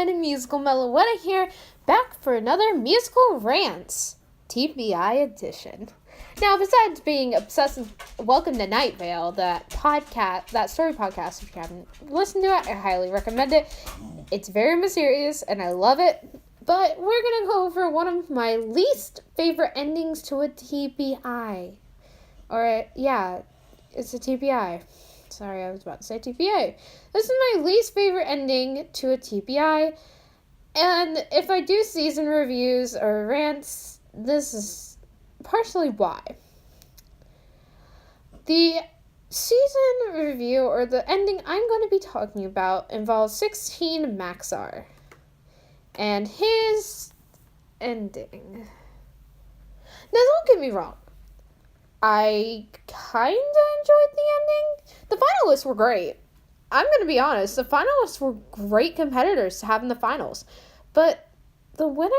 again, Musical Meloetta here, back for another Musical Rants, TBI edition. Now, besides being obsessed with Welcome to Night Vale, that story podcast, if you haven't listened to it, I highly recommend it. It's very mysterious, and I love it, but we're going to go over one of my least favorite endings to a TBI. It's a TBI. Sorry, I was about to say TBA. This is my least favorite ending to a TBI. And if I do season reviews or rants, this is partially why. The season review, or the ending I'm going to be talking about, involves 16Maxr's and his ending. Now, don't get me wrong. I kind of enjoyed the ending. The finalists were great. I'm going to be honest. The finalists were great competitors to have in the finals. But the winner,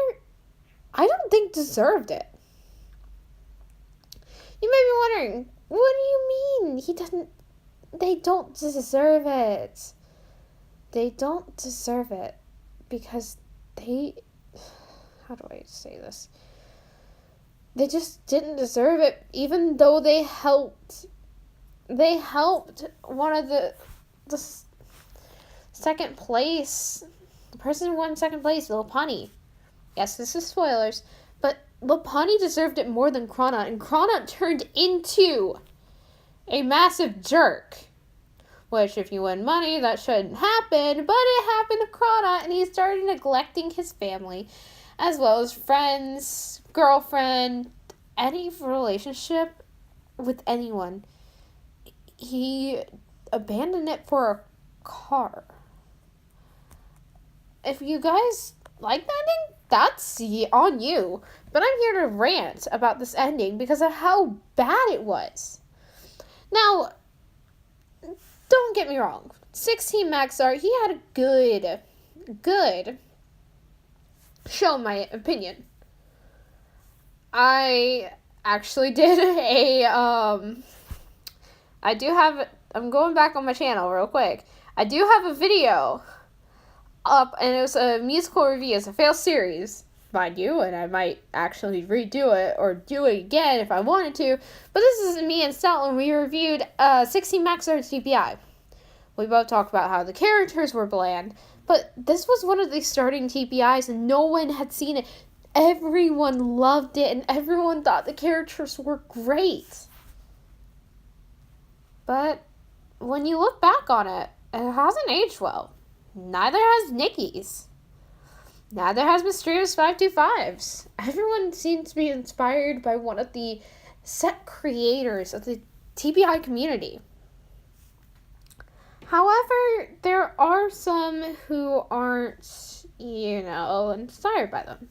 I don't think deserved it. You may be wondering, what do you mean? They don't deserve it. They don't deserve it because how do I say this? They just didn't deserve it, even though they helped one of the second place. The person who won second place, Lil Punny. Yes, this is spoilers, but Lil Punny deserved it more than Cronut, and Cronut turned into a massive jerk. Which, if you win money, that shouldn't happen, but it happened to Cronut, and he started neglecting his family, as well as friends, girlfriend, any relationship with anyone. He abandoned it for a car. If you guys like the ending, that's on you. But I'm here to rant about this ending because of how bad it was. Now, don't get me wrong. 16Maxr's, he had a good show, in my opinion. I actually did I'm going back on my channel real quick. I do have a video up, and it was a musical review. It's a fail series, mind you, and I might actually redo it or do it again if I wanted to. But this is me and Stout, and we reviewed 16Maxr's TBI. We both talked about how the characters were bland, but this was one of the starting TBIs, and no one had seen it. Everyone loved it, and everyone thought the characters were great. But when you look back on it, it hasn't aged well. Neither has Nikki's. Neither has Mysterious 525's. Everyone seems to be inspired by one of the set creators of the TBI community. However, there are some who aren't, inspired by them.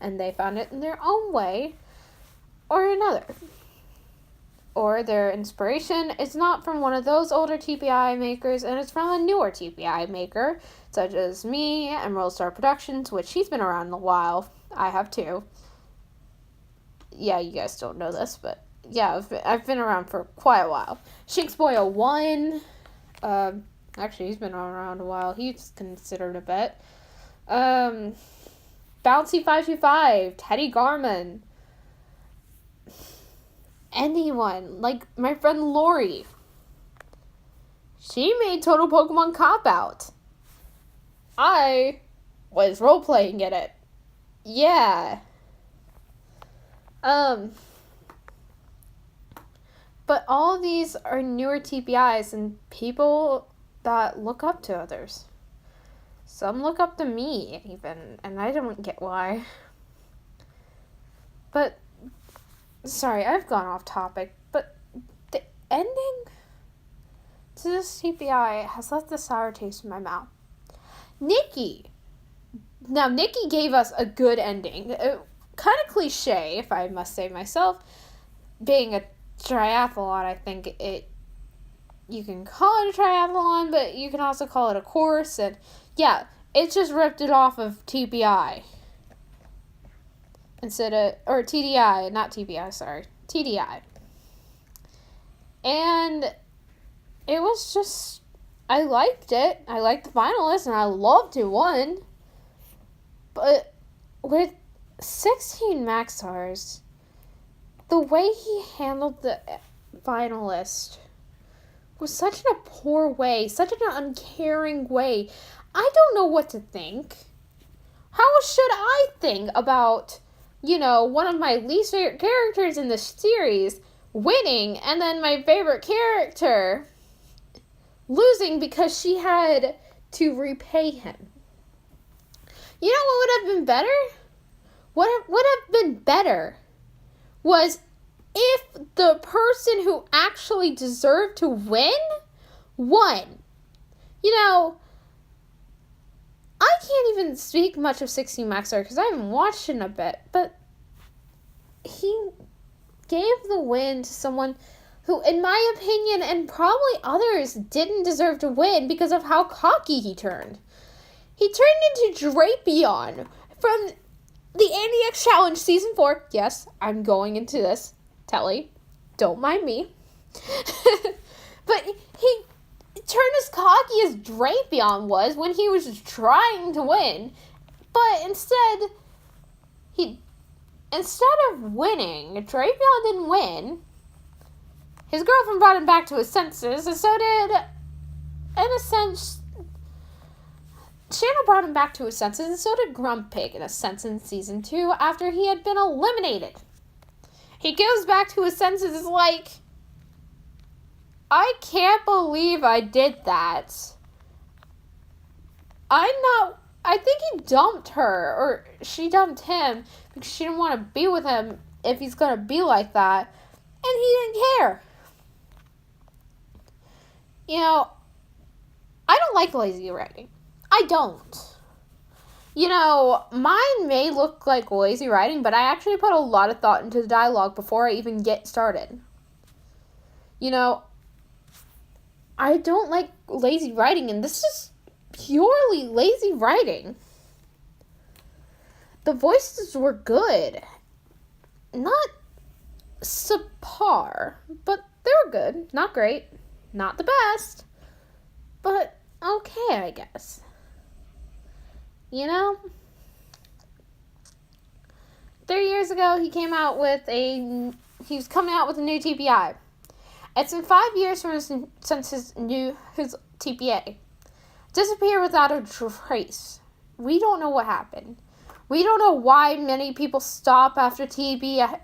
And they found it in their own way or another. Or their inspiration is not from one of those older TBI makers, and it's from a newer TBI maker, such as me, Emerald Star Productions, which he's been around a while. I have too. Yeah, you guys don't know this, but yeah, I've been around for quite a while. Shanksboy01, actually he's been around a while. He's considered a vet. Bouncy 525, Teddy Garman. Anyone, like my friend Lori. She made Total Pokemon Cop-Out. I was role-playing in it. Yeah. But all of these are newer TBIs and people that look up to others. Some look up to me, even, and I don't get why. But, sorry, I've gone off topic, but the ending to this TBI has left a sour taste in my mouth. Nikki gave us a good ending. Kind of cliche, if I must say myself. Being a triathlon, I think you can call it a triathlon, but you can also call it a course, and yeah, it just ripped it off of TBI. Or TDI, not TBI, sorry. TDI. And it was just, I liked it. I liked the finalists, and I loved who won. But with 16Maxr's, the way he handled the finalist was such in a poor way, such an uncaring way. I don't know what to think. How should I think about, one of my least favorite characters in the series winning, and then my favorite character losing because she had to repay him? You know what would have been better? What would have been better was if the person who actually deserved to win won. I can't even speak much of 16Maxr because I haven't watched it in a bit, but he gave the win to someone who, in my opinion, and probably others, didn't deserve to win because of how cocky he turned. He turned into Drapion from the Andy X Challenge Season 4. Yes, I'm going into this. Telly, don't mind me. But he turned as cocky as Drapion was when he was trying to win. But instead of winning, Drapion didn't win. His girlfriend brought him back to his senses, and so did, in a sense, Shanna brought him back to his senses, and so did Grumpig in a sense in Season 2 after he had been eliminated. He goes back to his senses is like, I can't believe I did that. I think he dumped her, or she dumped him, because she didn't want to be with him if he's going to be like that, and he didn't care. I don't like lazy writing. I don't. Mine may look like lazy writing, but I actually put a lot of thought into the dialogue before I even get started. I don't like lazy writing, and this is purely lazy writing. The voices were good. Not subpar, but they were good. Not great. Not the best. But okay, I guess. 3 years ago, he was coming out with a new TPI. It's been 5 years since his TPA. Disappeared without a trace. We don't know what happened. We don't know why many people stop after TPA.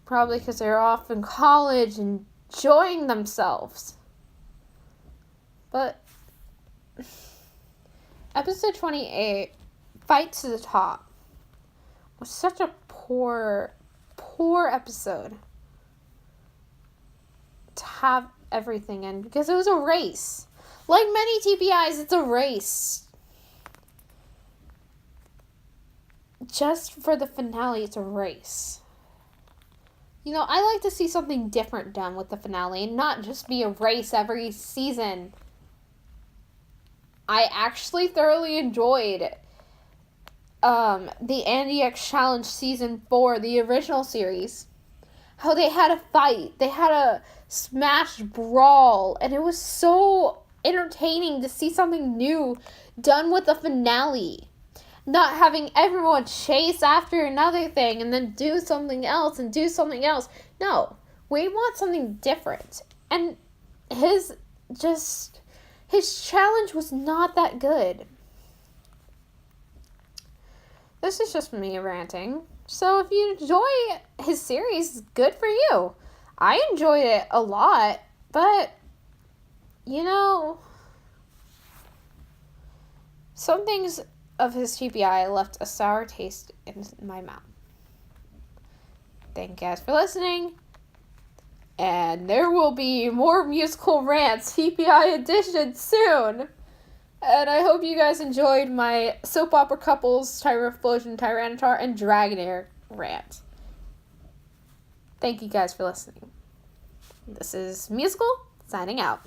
Probably because they're off in college and enjoying themselves. But episode 28, Fight to the Top, was such a poor episode to have everything in, because it was a race. Like many TPIs, it's a race. Just for the finale, it's a race. I like to see something different done with the finale, and not just be a race every season. I actually thoroughly enjoyed the Andy X Challenge Season 4, the original series. How they had a fight. They had a smash brawl. And it was so entertaining to see something new done with the finale. Not having everyone chase after another thing and then do something else and do something else. No, we want something different. And his challenge was not that good. This is just me ranting. So if you enjoy his series, good for you. I enjoyed it a lot, but, some things of his TPI left a sour taste in my mouth. Thank you guys for listening. And there will be more musical rants TPI edition soon. And I hope you guys enjoyed my soap opera couples, Tyrannosplosion, Tyranitar, and Dragonair rant. Thank you guys for listening. This is Musical, signing out.